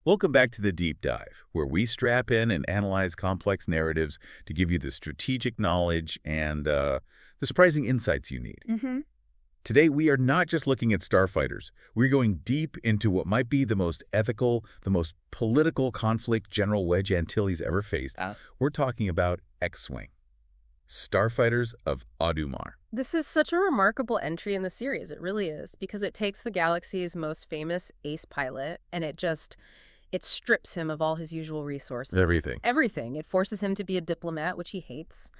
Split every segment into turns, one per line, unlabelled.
Welcome back to the Deep Dive, where we strap in and analyze complex narratives to give you the strategic knowledge and the surprising insights you need. Today, we are not just looking at starfighters. We're going deep into what might be the most ethical, the most political conflict General Wedge Antilles ever faced. We're talking about X-Wing, Starfighters of Adumar.
This is such a remarkable entry in the series. It really is, because it takes the galaxy's most famous ace pilot and it strips him of all his usual resources. Everything. It forces him to be a diplomat, which he hates,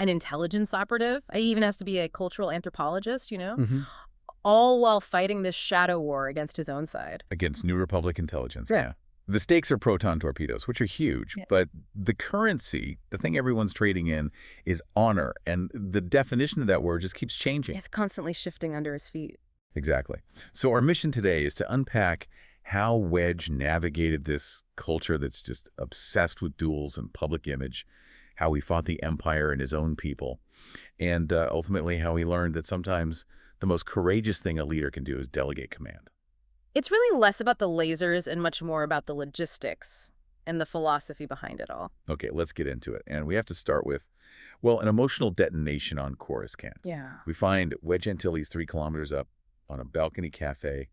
an intelligence operative. He even has to be a cultural anthropologist, all while fighting this shadow war against his own side.
Against New Republic intelligence, yeah. The stakes are proton torpedoes, which are huge, but the currency, the thing everyone's trading in, is honor, and the definition of that word just keeps changing.
It's constantly shifting under his feet.
Exactly. So our mission today is to unpack how Wedge navigated this culture that's just obsessed with duels and public image, how he fought the Empire and his own people, and ultimately how he learned that sometimes the most courageous thing a leader can do is delegate command.
It's really less about the lasers and much more about the logistics and the philosophy behind it all.
Okay, let's get into it. And we have to start with, well, an emotional detonation on Coruscant.
Yeah.
We find Wedge Antilles 3 kilometers up on a balcony cafe,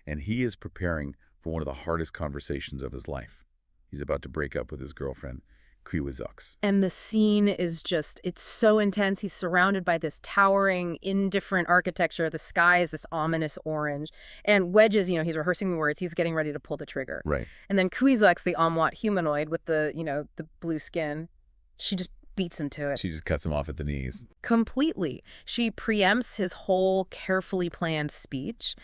and he is preparing for one of the hardest conversations of his life. He's about to break up with his girlfriend, Quiwizux.
And the scene is just, it's so intense. He's surrounded by this towering, indifferent architecture. The sky is this ominous orange. And Wedge is, he's rehearsing the words. He's getting ready to pull the trigger.
Right.
And then Quiwizux, the Omwat humanoid with the, the blue skin, she just beats him to it.
She just cuts him off at the knees.
Completely. She preempts his whole carefully planned speech.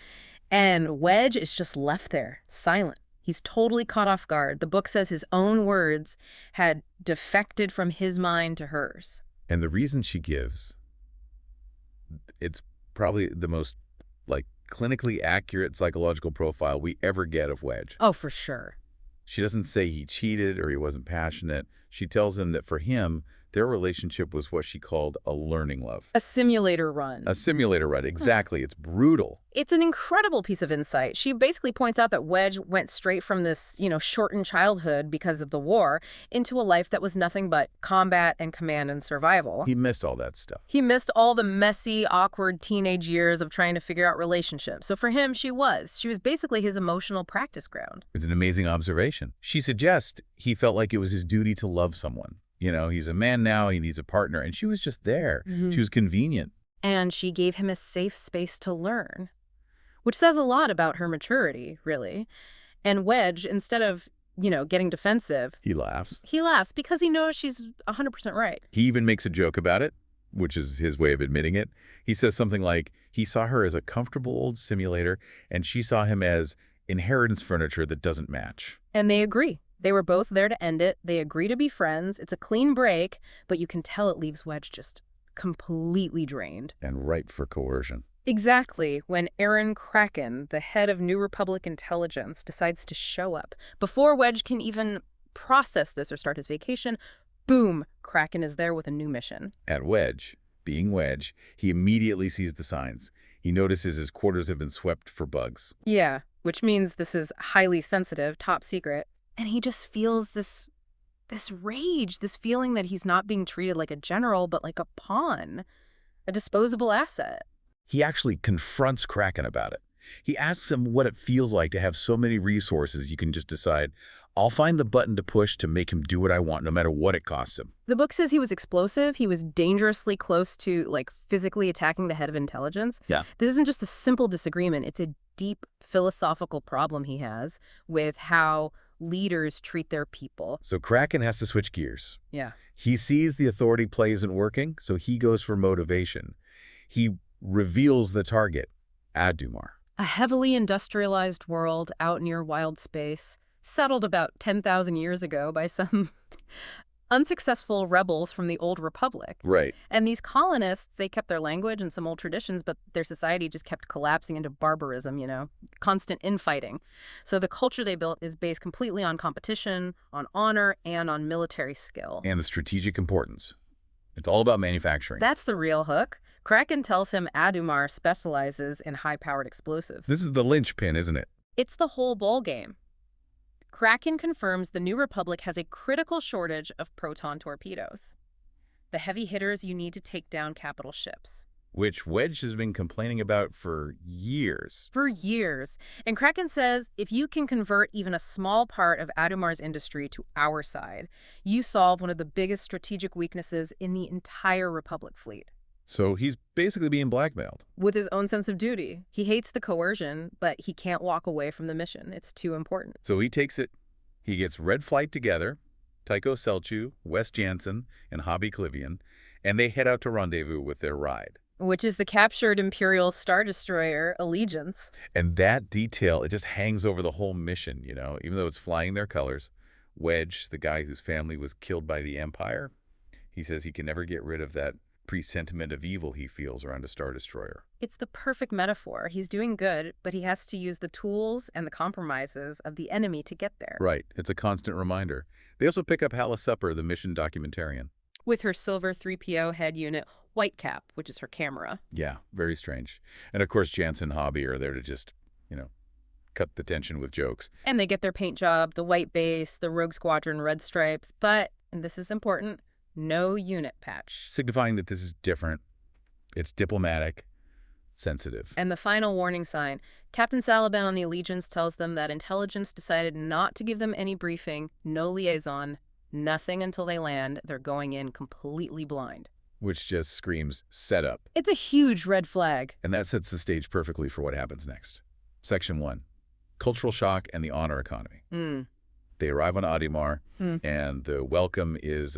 And Wedge is just left there, silent. He's totally caught off guard. The book says his own words had defected from his mind to hers.
And the reason she gives, it's probably the most, clinically accurate psychological profile we ever get of Wedge.
Oh, for sure.
She doesn't say he cheated or he wasn't passionate. She tells him that for him, their relationship was what she called a learning love.
A simulator run.
A simulator run, exactly. It's brutal.
It's an incredible piece of insight. She basically points out that Wedge went straight from this, shortened childhood because of the war into a life that was nothing but combat and command and survival.
He missed all that stuff.
He missed all the messy, awkward teenage years of trying to figure out relationships. So for him, she was basically his emotional practice ground.
It's an amazing observation. She suggests he felt like it was his duty to love someone. He's a man now, he needs a partner, and she was just there. She was convenient.
And she gave him a safe space to learn, which says a lot about her maturity, really. And Wedge, instead of, getting defensive...
He laughs.
He laughs because he knows she's 100% right.
He even makes a joke about it, which is his way of admitting it. He says something like, he saw her as a comfortable old simulator, and she saw him as inheritance furniture that doesn't match.
And they agree. They were both there to end it. They agree to be friends. It's a clean break, but you can tell it leaves Wedge just completely drained.
And ripe for coercion.
Exactly. When Aaron Kraken, the head of New Republic intelligence, decides to show up, before Wedge can even process this or start his vacation, boom, Kraken is there with a new mission.
At Wedge, being Wedge, he immediately sees the signs. He notices his quarters have been swept for bugs.
Yeah, which means this is highly sensitive, top secret. And he just feels this rage, this feeling that he's not being treated like a general, but like a pawn, a disposable asset.
He actually confronts Kraken about it. He asks him what it feels like to have so many resources you can just decide, I'll find the button to push to make him do what I want, no matter what it costs him.
The book says he was explosive. He was dangerously close to, physically attacking the head of intelligence.
Yeah.
This isn't just a simple disagreement. It's a deep philosophical problem he has with how leaders treat their people.
So Kraken has to switch gears.
Yeah.
He sees the authority play isn't working, so he goes for motivation. He reveals the target, Adumar.
A heavily industrialized world out near wild space, settled about 10,000 years ago by some unsuccessful rebels from the old republic.
Right.
And these colonists, they kept their language and some old traditions, but their society just kept collapsing into barbarism, constant infighting. So the culture they built is based completely on competition, on honor, and on military skill.
And the strategic importance. It's all about manufacturing.
That's the real hook. Kraken tells him Adumar specializes in high-powered explosives.
This is the linchpin, isn't it?
It's the whole ball game. Kraken confirms the New Republic has a critical shortage of proton torpedoes, the heavy hitters you need to take down capital ships.
Which Wedge has been complaining about for years.
For years. And Kraken says if you can convert even a small part of Adumar's industry to our side, you solve one of the biggest strategic weaknesses in the entire Republic fleet.
So he's basically being blackmailed.
With his own sense of duty. He hates the coercion, but he can't walk away from the mission. It's too important.
So he takes it. He gets Red Flight together, Tycho Selchu, Wes Jansen, and Hobby Clivian, and they head out to rendezvous with their ride.
Which is the captured Imperial Star Destroyer, Allegiance.
And that detail, it just hangs over the whole mission, you know, even though it's flying their colors. Wedge, the guy whose family was killed by the Empire, he says he can never get rid of that presentiment of evil he feels around a Star Destroyer.
It's the perfect metaphor. He's doing good, but he has to use the tools and the compromises of the enemy to get there.
Right. It's a constant reminder. They also pick up Hala Supper, the mission documentarian.
With her silver 3PO head unit, Whitecap, which is her camera.
Yeah, very strange. And of course, Jansen and Hobby are there to just, you know, cut the tension with jokes.
And they get their paint job, the white base, the Rogue Squadron red stripes, but, and this is important, no unit patch.
Signifying that this is different. It's diplomatic, sensitive.
And the final warning sign. Captain Salaban on the Allegiance tells them that intelligence decided not to give them any briefing, no liaison, nothing until they land. They're going in completely blind.
Which just screams setup.
It's a huge red flag.
And that sets the stage perfectly for what happens next. Section 1. Cultural shock and the honor economy. They arrive on Adumar, and the welcome is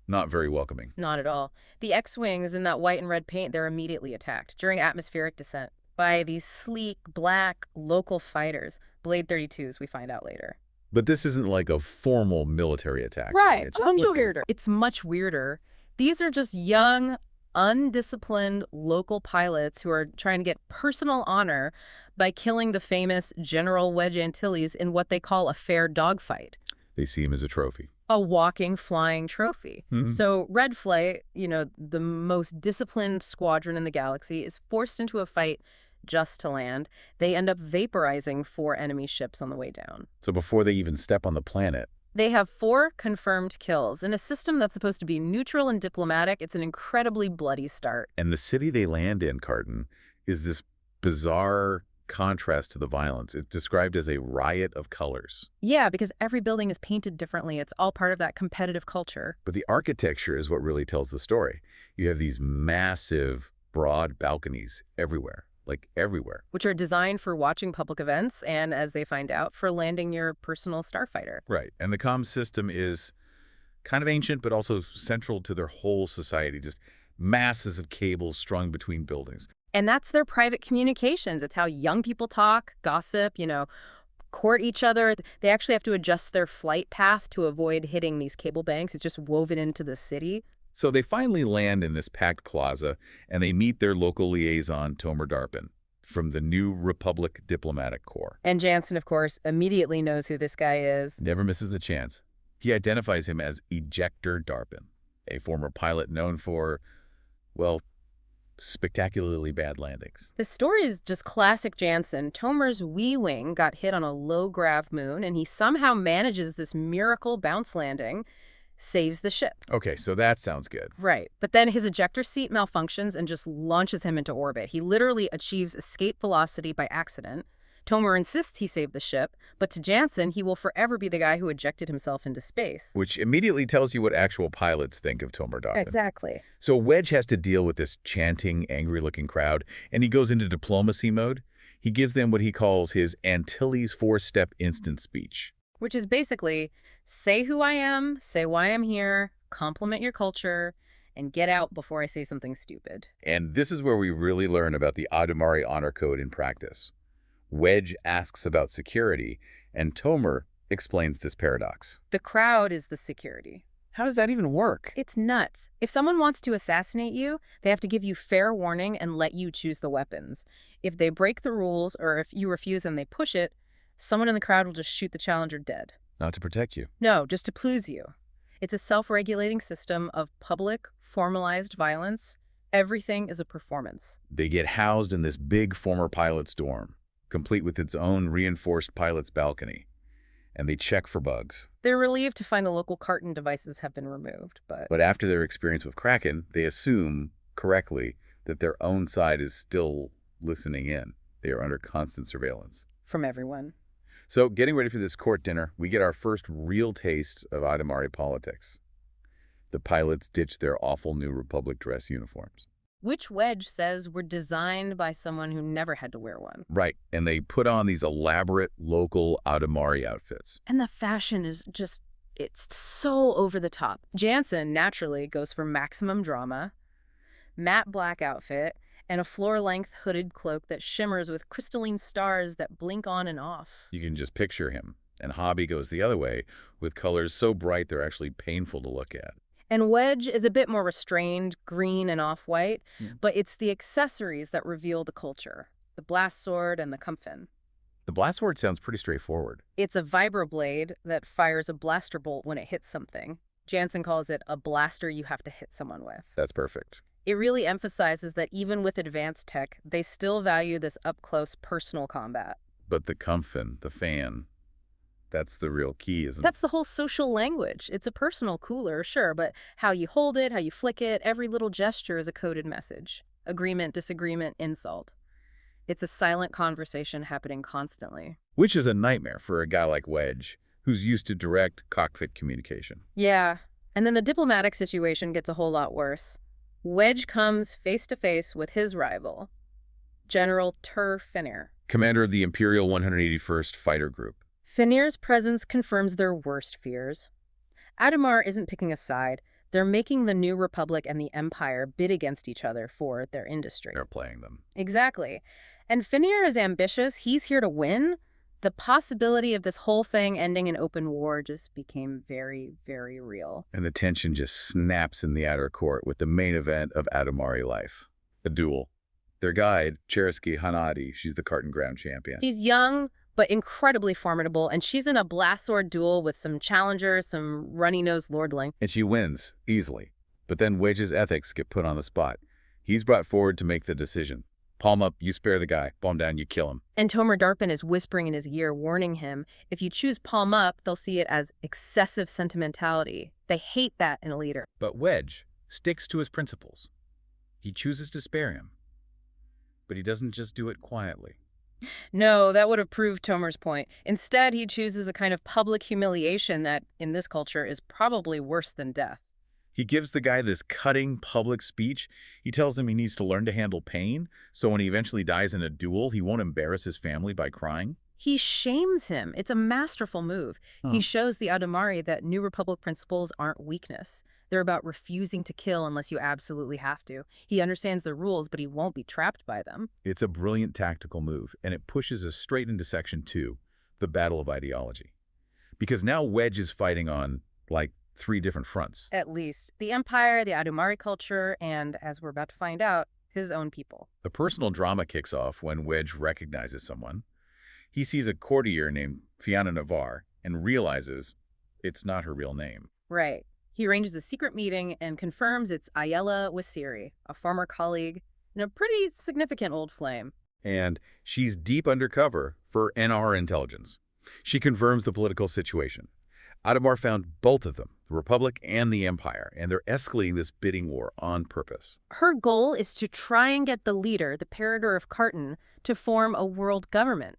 not very welcoming.
Not at all. The X-Wings in that white and red paint, they're immediately attacked during atmospheric descent by these sleek, black, local fighters. Blade 32s, we find out later.
But this isn't like a formal military attack.
Right. It's much weirder. It's much weirder. These are just young, undisciplined local pilots who are trying to get personal honor by killing the famous General Wedge Antilles in what they call a fair dogfight.
They see him as a trophy.
A walking, flying trophy. So Red Flight, you know, the most disciplined squadron in the galaxy, is forced into a fight just to land. They end up vaporizing 4 enemy ships on the way down.
So before they even step on the planet.
They have 4 confirmed kills. In a system that's supposed to be neutral and diplomatic, it's an incredibly bloody start.
And the city they land in, Carton, is this bizarre contrast to the violence. It's described as a riot of colors.
Yeah, because every building is painted differently. It's all part of that competitive culture.
But the architecture is what really tells the story. You have these massive, broad balconies everywhere. Like everywhere.
Which are designed for watching public events and, as they find out, for landing your personal starfighter.
Right. And the comm system is kind of ancient, but also central to their whole society. Just masses of cables strung between buildings.
And that's their private communications. It's how young people talk, gossip, you know, court each other. They actually have to adjust their flight path to avoid hitting these cable banks. It's just woven into the city.
So they finally land in this packed plaza, and they meet their local liaison, Tomer Darpen, from the New Republic Diplomatic Corps.
And Jansen, of course, immediately knows who this guy is.
Never misses a chance. He identifies him as Ejector Darpen, a former pilot known for, well, spectacularly bad landings.
The story is just classic Jansen. Tomer's wee-wing got hit on a low-grav moon, and he somehow manages this miracle bounce landing, saves the ship.
Okay, so that sounds good.
Right. But then his ejector seat malfunctions and just launches him into orbit. He literally achieves escape velocity by accident. Tomer insists he saved the ship, but to Jansen, he will forever be the guy who ejected himself into space.
Which immediately tells you what actual pilots think of Tomer Darpen.
Exactly.
So Wedge has to deal with this chanting, angry-looking crowd, and he goes into diplomacy mode. He gives them what he calls his Antilles 4-step instant speech.
Which is basically, say who I am, say why I'm here, compliment your culture, and get out before I say something stupid.
And this is where we really learn about the Adumari honor code in practice. Wedge asks about security, and Tomer explains this paradox.
The crowd is the security.
How does that even work?
It's nuts. If someone wants to assassinate you, they have to give you fair warning and let you choose the weapons. If they break the rules, or if you refuse and they push it, someone in the crowd will just shoot the challenger dead.
Not to protect you.
No, just to please you. It's a self-regulating system of public, formalized violence. Everything is a performance.
They get housed in this big former pilot's dorm, complete with its own reinforced pilot's balcony. and they check for bugs.
They're relieved to find the local carton devices have been removed, but...
But after their experience with Kraken, they assume, correctly, that their own side is still listening in. They are under constant surveillance.
From everyone.
So, getting ready for this court dinner, we get our first real taste of Adumari politics. The pilots ditch their awful New Republic dress uniforms.
Which Wedge says were designed by someone who never had to wear one.
Right, and they put on these elaborate local Adumari outfits.
And the fashion is just, it's so over the top. Jansen, naturally, goes for maximum drama, matte black outfit, and a floor-length hooded cloak that shimmers with crystalline stars that blink on and off.
You can just picture him. And Hobby goes the other way, with colors so bright they're actually painful to look at.
And Wedge is a bit more restrained, green and off-white, but it's the accessories that reveal the culture, the blast sword and the comfin.
The blast sword sounds pretty straightforward.
It's a vibroblade that fires a blaster bolt when it hits something. Jansen calls it a blaster you have to hit someone with.
That's perfect.
It really emphasizes that even with advanced tech, they still value this up-close personal combat.
But the comfin, the fan, that's the real key, isn't it?
That's the whole social language. It's a personal cooler, sure, but how you hold it, how you flick it, every little gesture is a coded message. Agreement, disagreement, insult. It's a silent conversation happening constantly.
Which is a nightmare for a guy like Wedge, who's used to direct cockpit communication.
Yeah, and then the diplomatic situation gets a whole lot worse. Wedge comes face-to-face with his rival, General Turr Phennir,
commander of the Imperial 181st Fighter Group.
Phennir's presence confirms their worst fears. Adumar isn't picking a side. They're making the New Republic and the Empire bid against each other for their industry.
They're playing them.
Exactly. And Phennir is ambitious. He's here to win. The possibility of this whole thing ending in open war just became very, very real.
And the tension just snaps in the outer court with the main event of Adumari life, a duel. Their guide, Cherysky Hanadi, she's the carton ground champion.
She's young, but incredibly formidable, and she's in a blast sword duel with some challengers, some runny-nosed lordling.
And she wins, easily. But then Wedge's ethics get put on the spot. He's brought forward to make the decision. Palm up, you spare the guy. Palm down, you kill him.
And Tomer Darpen is whispering in his ear, warning him, if you choose palm up, they'll see it as excessive sentimentality. They hate that in a leader.
But Wedge sticks to his principles. He chooses to spare him. But he doesn't just do it quietly.
No, that would have proved Tomer's point. Instead, he chooses a kind of public humiliation that, in this culture, is probably worse than death.
He gives the guy this cutting public speech. He tells him he needs to learn to handle pain, so when he eventually dies in a duel, he won't embarrass his family by crying.
He shames him. It's a masterful move. He shows the Adumari that New Republic principles aren't weakness. They're about refusing to kill unless you absolutely have to. He understands the rules, but he won't be trapped by them.
It's a brilliant tactical move, and it pushes us straight into Section 2, the battle of ideology. Because now Wedge is fighting on, like, 3 different fronts.
At least. The Empire, the Adumari culture, and, as we're about to find out, his own people.
The personal drama kicks off when Wedge recognizes someone. He sees a courtier named Fianna Navarre and realizes it's not her real name.
Right. He arranges a secret meeting and confirms it's Iella Wessiri, a former colleague and a pretty significant old flame.
And she's deep undercover for NR intelligence. She confirms the political situation. Adumar found both of them, the Republic and the Empire, and they're escalating this bidding war on purpose.
Her goal is to try and get the leader, the Parator of Carton, to form a world government.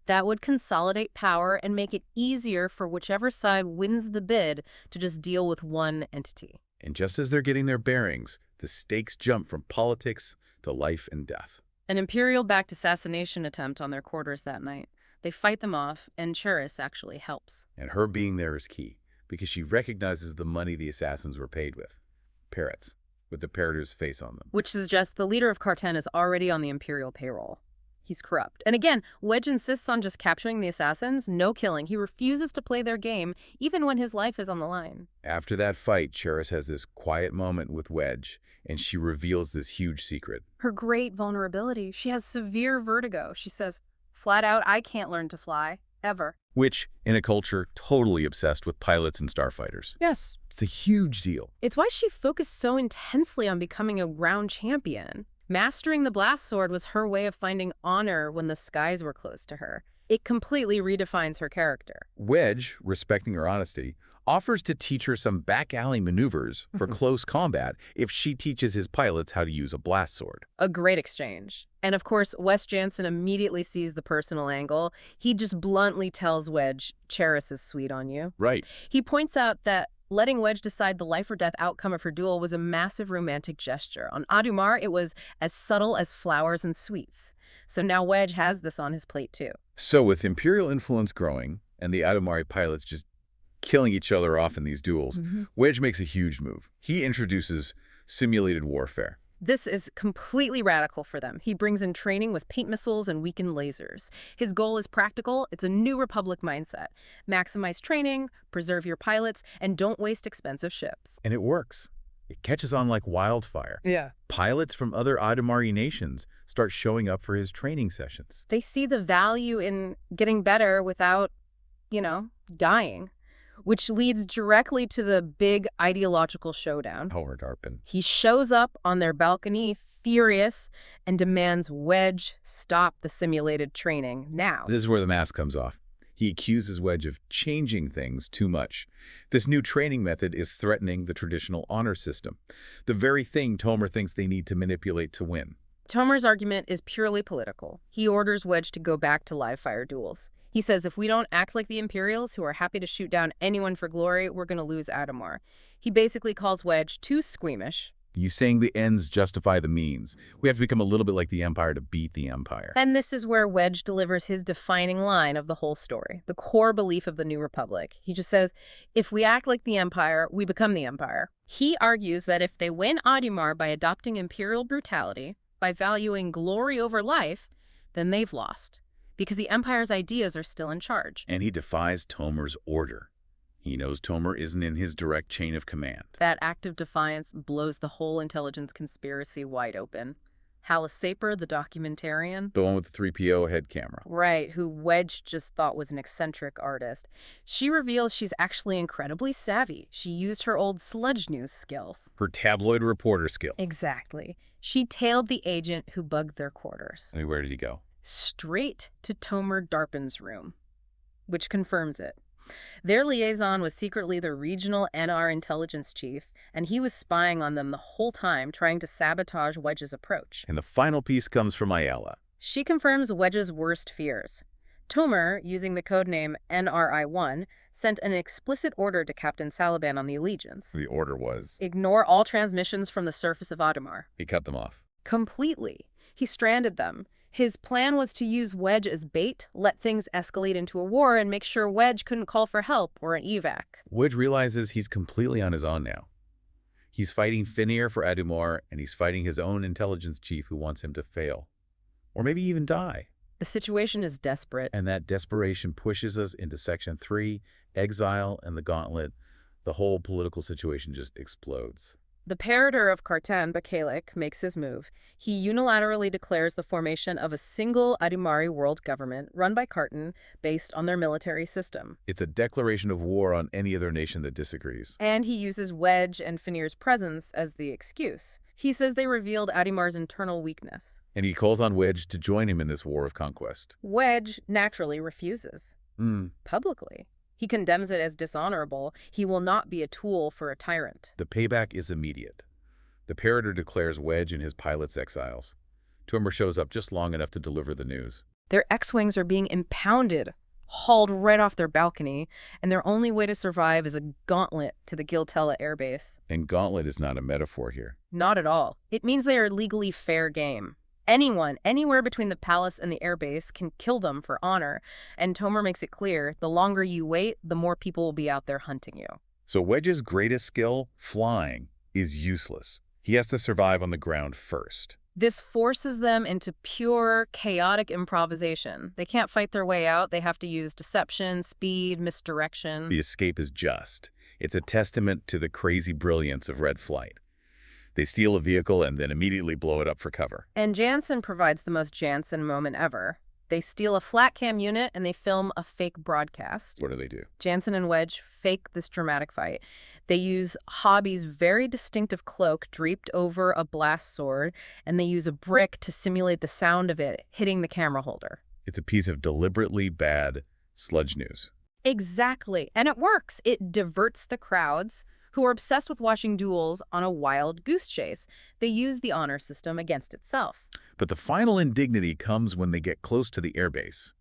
That would consolidate power and make it easier for whichever side wins the bid to just deal with one entity.
And just as they're getting their bearings, the stakes jump from politics to life and death.
An Imperial-backed assassination attempt on their quarters that night. They fight them off, and Cherys actually helps.
And her being there is key, because she recognizes the money the assassins were paid with. Parrots, with the Parator's face on them.
Which suggests the leader of Carton is already on the Imperial payroll. He's corrupt. And again, Wedge insists on just capturing the assassins, no killing. He refuses to play their game, even when his life is on the line.
After that fight, Cherys has this quiet moment with Wedge, and she reveals this huge secret.
Her great vulnerability. She has severe vertigo. She says, flat out, I can't learn to fly, ever.
Which, in a culture totally obsessed with pilots and starfighters.
Yes.
It's a huge deal.
It's why she focused so intensely on becoming a ground champion. Mastering the blast sword was her way of finding honor when the skies were closed to her. It completely redefines her character.
Wedge, respecting her honesty, offers to teach her some back-alley maneuvers for close combat if she teaches his pilots how to use a blast sword.
A great exchange. And of course, Wes Jansen immediately sees the personal angle. He just bluntly tells Wedge, Cheris is sweet on you.
Right.
He points out that letting Wedge decide the life or death outcome of her duel was a massive romantic gesture. On Adumar, it was as subtle as flowers and sweets. So now Wedge has this on his plate too.
So with Imperial influence growing and the Adumari pilots just killing each other off in these duels, Wedge makes a huge move. He introduces simulated warfare.
This is completely radical for them. He brings in training with paint missiles and weakened lasers. His goal is practical. It's a New Republic mindset. Maximize training, preserve your pilots, and don't waste expensive ships.
And it works. It catches on like wildfire.
Yeah.
Pilots from other Adumari nations start showing up for his training sessions.
They see the value in getting better without, dying. Which leads directly to the big ideological showdown.
Tomer Darpen.
He shows up on their balcony, furious, and demands Wedge stop the simulated training now.
This is where the mask comes off. He accuses Wedge of changing things too much. This new training method is threatening the traditional honor system, the very thing Tomer thinks they need to manipulate to win.
Tomer's argument is purely political. He orders Wedge to go back to live-fire duels. He says if we don't act like the Imperials, who are happy to shoot down anyone for glory, we're going to lose Adumar. He basically calls Wedge too squeamish.
You saying the ends justify the means. We have to become a little bit like the Empire to beat the Empire.
And this is where Wedge delivers his defining line of the whole story, the core belief of the New Republic. He just says, if we act like the Empire, we become the Empire. He argues that if they win Adumar by adopting Imperial brutality, by valuing glory over life, then they've lost. Because the Empire's ideas are still in charge.
And he defies Tomer's order. He knows Tomer isn't in his direct chain of command.
That act of defiance blows the whole intelligence conspiracy wide open. Hallis Saper, the documentarian.
The one with the 3PO head camera.
Right, who Wedge just thought was an eccentric artist. She reveals she's actually incredibly savvy. She used her old sludge news skills.
Her tabloid reporter skills.
Exactly. She tailed the agent who bugged their quarters.
I mean, where did he go?
Straight to Tomer Darpen's room, which confirms it. Their liaison was secretly the regional NR intelligence chief, and he was spying on them the whole time, trying to sabotage Wedge's approach.
And the final piece comes from Iella.
She confirms Wedge's worst fears. Tomer, using the codename NRI-1, sent an explicit order to Captain Saliban on the Allegiance.
The order was?
Ignore all transmissions from the surface of Adumar.
He cut them off.
Completely. He stranded them. His plan was to use Wedge as bait, let things escalate into a war, and make sure Wedge couldn't call for help or an evac.
Wedge realizes he's completely on his own now. He's fighting Phennir for Adumar, and he's fighting his own intelligence chief who wants him to fail. Or maybe even die.
The situation is desperate.
And that desperation pushes us into Section 3, Exile, and the Gauntlet. The whole political situation just explodes.
The Parator of Cartan, Bakalik, makes his move. He unilaterally declares the formation of a single Adumari world government run by Cartan based on their military system.
It's a declaration of war on any other nation that disagrees.
And he uses Wedge and Phennir's presence as the excuse. He says they revealed Adumar's internal weakness.
And he calls on Wedge to join him in this war of conquest.
Wedge naturally refuses. Publicly. He condemns it as dishonorable. He will not be a tool for a tyrant.
The payback is immediate. The Parator declares Wedge and his pilots exiles. Tomer shows up just long enough to deliver the news.
Their X-Wings are being impounded, hauled right off their balcony, and their only way to survive is a gauntlet to the Giltella airbase.
And gauntlet is not a metaphor here.
Not at all. It means they are legally fair game. Anyone, anywhere between the palace and the airbase can kill them for honor, and Tomer makes it clear, the longer you wait, the more people will be out there hunting you.
So Wedge's greatest skill, flying, is useless. He has to survive on the ground first.
This forces them into pure, chaotic improvisation. They can't fight their way out. They have to use deception, speed, misdirection.
The escape is just. It's a testament to the crazy brilliance of Red Flight. They steal a vehicle and then immediately blow it up for cover.
And Jansen provides the most Jansen moment ever. They steal a flat cam unit and they film a fake broadcast.
What do?
Jansen and Wedge fake this dramatic fight. They use Hobby's very distinctive cloak draped over a blast sword, and they use a brick to simulate the sound of it hitting the camera holder.
It's a piece of deliberately bad sludge news.
Exactly. And it works. It diverts the crowds who are obsessed with watching duels on a wild goose chase. They use the honor system against itself.
But the final indignity comes when they get close to the airbase.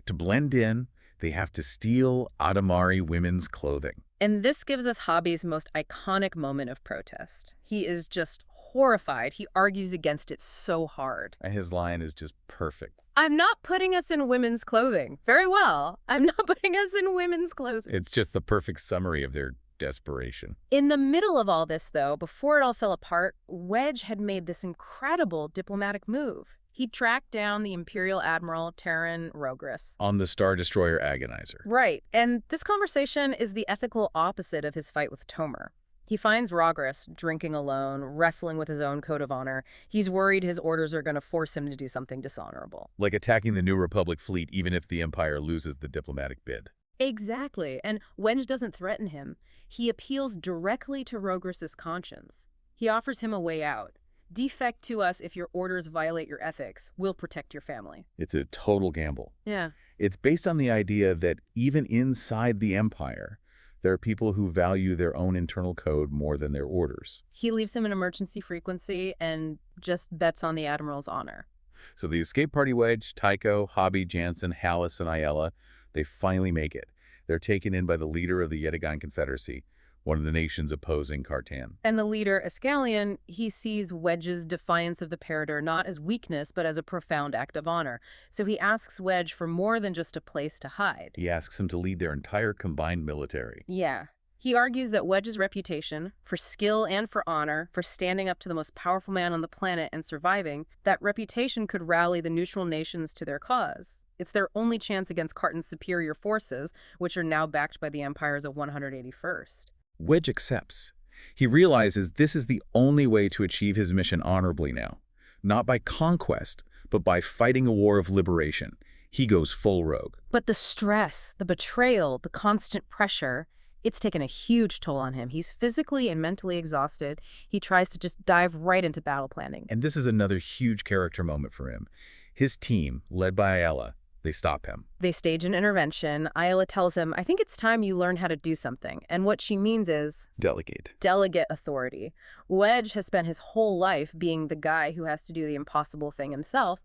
To blend in, they have to steal Adumari women's clothing.
And this gives us Hobby's most iconic moment of protest. He is just horrified. He argues against it so hard.
And his line is just perfect.
I'm not putting us in women's clothing. Very well. I'm not putting us in women's clothing.
It's just the perfect summary of their desperation.
In the middle of all this, though, before it all fell apart, Wedge had made this incredible diplomatic move. He tracked down the Imperial Admiral Terran Rogris.
On the Star Destroyer Agonizer.
Right, and this conversation is the ethical opposite of his fight with Tomer. He finds Rogris drinking alone, wrestling with his own code of honor. He's worried his orders are going to force him to do something dishonorable.
Like attacking the New Republic fleet even if the Empire loses the diplomatic bid.
Exactly, and Wedge doesn't threaten him. He appeals directly to Rogris's conscience. He offers him a way out. Defect to us if your orders violate your ethics. We'll protect your family.
It's a total gamble.
Yeah.
It's based on the idea that even inside the Empire, there are people who value their own internal code more than their orders.
He leaves him an emergency frequency and just bets on the Admiral's honor.
So the escape party Wedge, Tycho, Hobby, Jansen, Hallis, and Iella, they finally make it. They're taken in by the leader of the Yetagan Confederacy, one of the nations opposing Cartan.
And the leader, Escalion, he sees Wedge's defiance of the Parader not as weakness, but as a profound act of honor. So he asks Wedge for more than just a place to hide.
He asks him to lead their entire combined military.
Yeah. He argues that Wedge's reputation, for skill and for honor, for standing up to the most powerful man on the planet and surviving, that reputation could rally the neutral nations to their cause. It's their only chance against Cartan's superior forces, which are now backed by the empires of 181st.
Wedge accepts. He realizes this is the only way to achieve his mission honorably now. Not by conquest, but by fighting a war of liberation. He goes full rogue.
But the stress, the betrayal, the constant pressure, it's taken a huge toll on him. He's physically and mentally exhausted. He tries to just dive right into battle planning.
And this is another huge character moment for him. His team, led by Iella, they stop him.
They stage an intervention. Iella tells him, I think it's time you learn how to do something. And what she means is...
Delegate.
Delegate authority. Wedge has spent his whole life being the guy who has to do the impossible thing himself.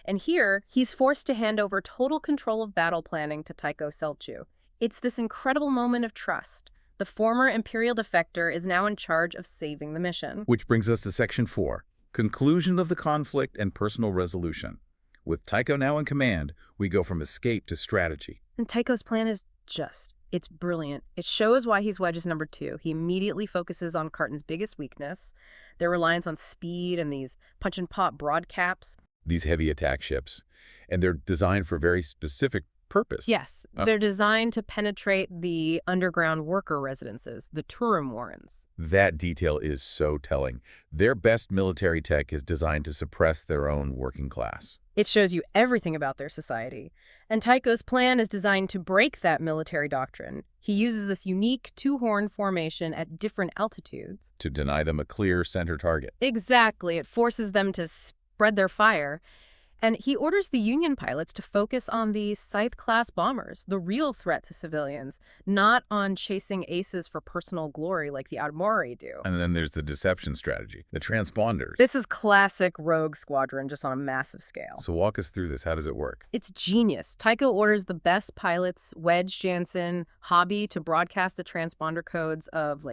And here, he's forced to hand over total control of battle planning to Tycho Selchu. It's this incredible moment of trust. The former Imperial defector is now in charge of saving the mission.
Which brings us to Section 4, Conclusion of the Conflict and Personal Resolution. With Tycho now in command, we go from escape to strategy.
And Tycho's plan is it's brilliant. It shows why he's Wedge's number 2. He immediately focuses on Cartan's biggest weakness, their reliance on speed and these punch-and-pop broadcaps.
These heavy attack ships. And they're designed for a very specific purpose.
Yes, they're designed to penetrate the underground worker residences, the Turum warrens.
That detail is so telling. Their best military tech is designed to suppress their own working class.
It shows you everything about their society. And Tycho's plan is designed to break that military doctrine. He uses this unique two-horn formation at different altitudes.
To deny them a clear center target.
Exactly. It forces them to spread their fire. And he orders the Union pilots to focus on the Scythe-class bombers, the real threat to civilians, not on chasing aces for personal glory like the Adumari do.
And then there's the deception strategy, the transponders.
This is classic rogue squadron, just on a massive scale.
So walk us through this. How does it work?
It's genius. Tycho orders the best pilots, Wedge, Jansen, Hobby, to broadcast the transponder codes of,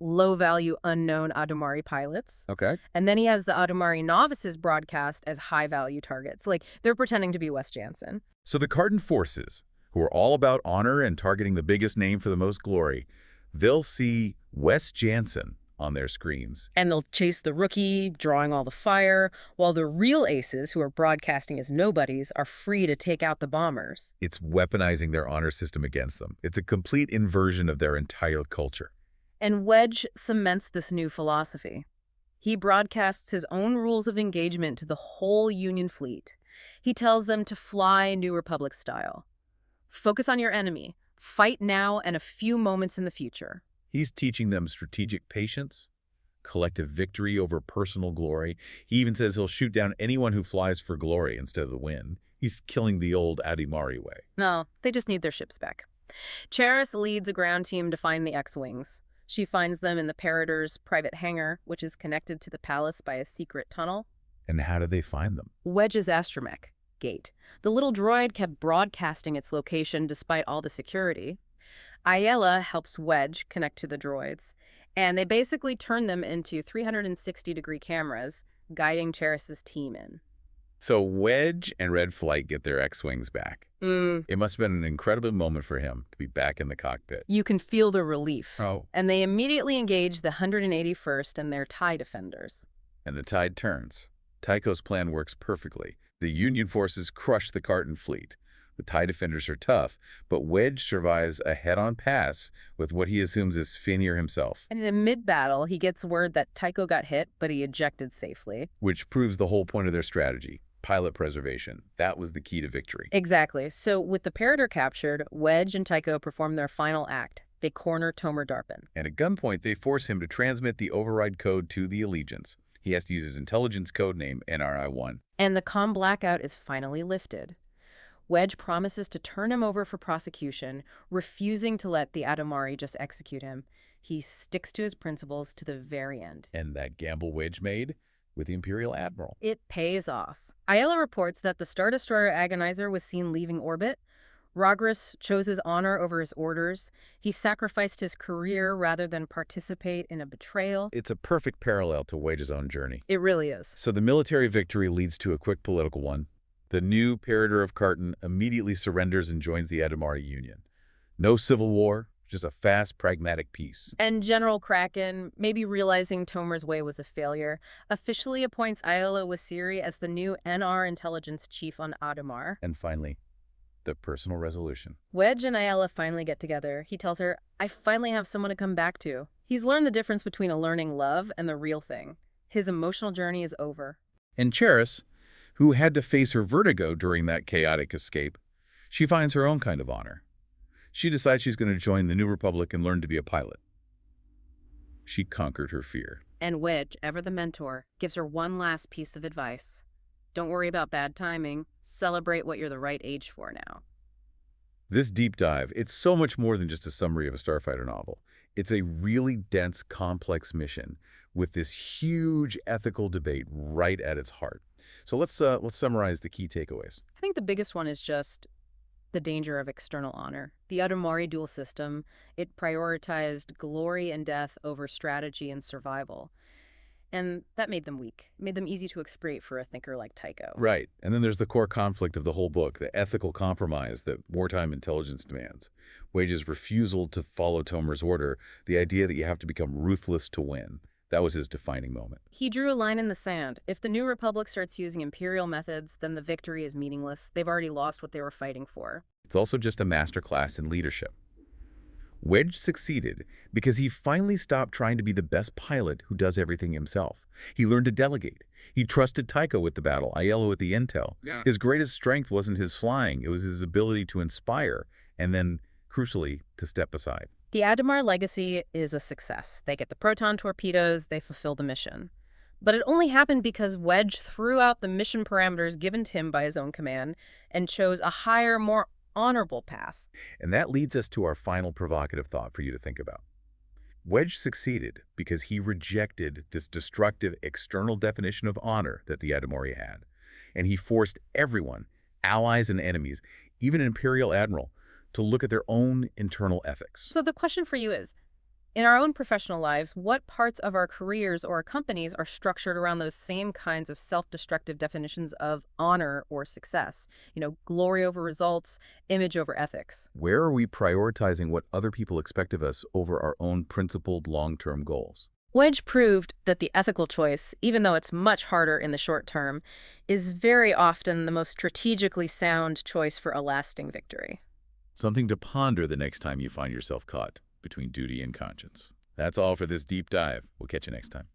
low-value, unknown Adumari pilots.
Okay.
And then he has the Adumari novices broadcast as high-value targets. They're pretending to be Wes Jansen.
So the Cartan forces, who are all about honor and targeting the biggest name for the most glory, they'll see Wes Jansen on their screens.
And they'll chase the rookie, drawing all the fire, while the real aces, who are broadcasting as nobodies, are free to take out the bombers.
It's weaponizing their honor system against them. It's a complete inversion of their entire culture.
And Wedge cements this new philosophy. He broadcasts his own rules of engagement to the whole Union fleet. He tells them to fly New Republic style. Focus on your enemy. Fight now and a few moments in the future.
He's teaching them strategic patience, collective victory over personal glory. He even says he'll shoot down anyone who flies for glory instead of the win. He's killing the old Adumar way.
No, they just need their ships back. Cheris leads a ground team to find the X-Wings. She finds them in the Parator's private hangar, which is connected to the palace by a secret tunnel.
And how do they find them?
Wedge's astromech gate. The little droid kept broadcasting its location despite all the security. Iella helps Wedge connect to the droids, and they basically turn them into 360-degree cameras, guiding Cheris's team in.
So Wedge and Red Flight get their X-Wings back. It must have been an incredible moment for him to be back in the cockpit.
You can feel the relief.
Oh.
And they immediately engage the 181st and their TIE defenders.
And the tide turns. Tycho's plan works perfectly. The Union forces crush the Carton fleet. The TIE defenders are tough, but Wedge survives a head-on pass with what he assumes is Phennir himself.
And in mid-battle, he gets word that Tycho got hit, but he ejected safely.
Which proves the whole point of their strategy. Pilot preservation. That was the key to victory.
Exactly. So with the Parator captured, Wedge and Tycho perform their final act. They corner Tomer Darpen.
And at gunpoint, they force him to transmit the override code to the Allegiance. He has to use his intelligence code name, NRI-1.
And the comm blackout is finally lifted. Wedge promises to turn him over for prosecution, refusing to let the Adumari just execute him. He sticks to his principles to the very end.
And that gamble Wedge made with the Imperial admiral.
It pays off. Iella reports that the Star Destroyer Agonizer was seen leaving orbit. Rogris chose his honor over his orders. He sacrificed his career rather than participate in a betrayal.
It's a perfect parallel to Wedge's own journey.
It really is.
So the military victory leads to a quick political one. The new Parator of Carton immediately surrenders and joins the Adumari Union. No civil war, just a fast, pragmatic peace.
And General Kraken, maybe realizing Tomer's way was a failure, officially appoints Iella Wessiri as the new NR intelligence chief on Adumar.
And finally, the personal resolution.
Wedge and Iella finally get together. He tells her, I finally have someone to come back to. He's learned the difference between a learning love and the real thing. His emotional journey is over.
And Cheris, who had to face her vertigo during that chaotic escape, she finds her own kind of honor. She decides she's going to join the New Republic and learn to be a pilot. She conquered her fear.
And Wedge, ever the mentor, gives her one last piece of advice. Don't worry about bad timing. Celebrate what you're the right age for now.
This deep dive, it's so much more than just a summary of a Starfighter novel. It's a really dense, complex mission with this huge ethical debate right at its heart. So let's summarize the key takeaways.
I think the biggest one is just the danger of external honor. The Adumari dual system, it prioritized glory and death over strategy and survival. And that made them weak, made them easy to exploit for a thinker like Tycho.
Right. And then there's the core conflict of the whole book, the ethical compromise that wartime intelligence demands. Wedge's refusal to follow Tomer's order, the idea that you have to become ruthless to win. That was his defining moment.
He drew a line in the sand. If the New Republic starts using Imperial methods, then the victory is meaningless. They've already lost what they were fighting for.
It's also just a masterclass in leadership. Wedge succeeded because he finally stopped trying to be the best pilot who does everything himself. He learned to delegate. He trusted Tycho with the battle, Iella with the intel. Yeah. His greatest strength wasn't his flying, it was his ability to inspire and then, crucially, to step aside.
The Adumar legacy is a success. They get the proton torpedoes, they fulfill the mission. But it only happened because Wedge threw out the mission parameters given to him by his own command and chose a higher, more honorable path.
And that leads us to our final provocative thought for you to think about. Wedge succeeded because he rejected this destructive external definition of honor that the Adumari had. And he forced everyone, allies and enemies, even an Imperial admiral, to look at their own internal ethics.
So the question for you is, in our own professional lives, what parts of our careers or our companies are structured around those same kinds of self-destructive definitions of honor or success? Glory over results, image over ethics.
Where are we prioritizing what other people expect of us over our own principled long-term goals?
Wedge proved that the ethical choice, even though it's much harder in the short term, is very often the most strategically sound choice for a lasting victory.
Something to ponder the next time you find yourself caught between duty and conscience. That's all for this deep dive. We'll catch you next time.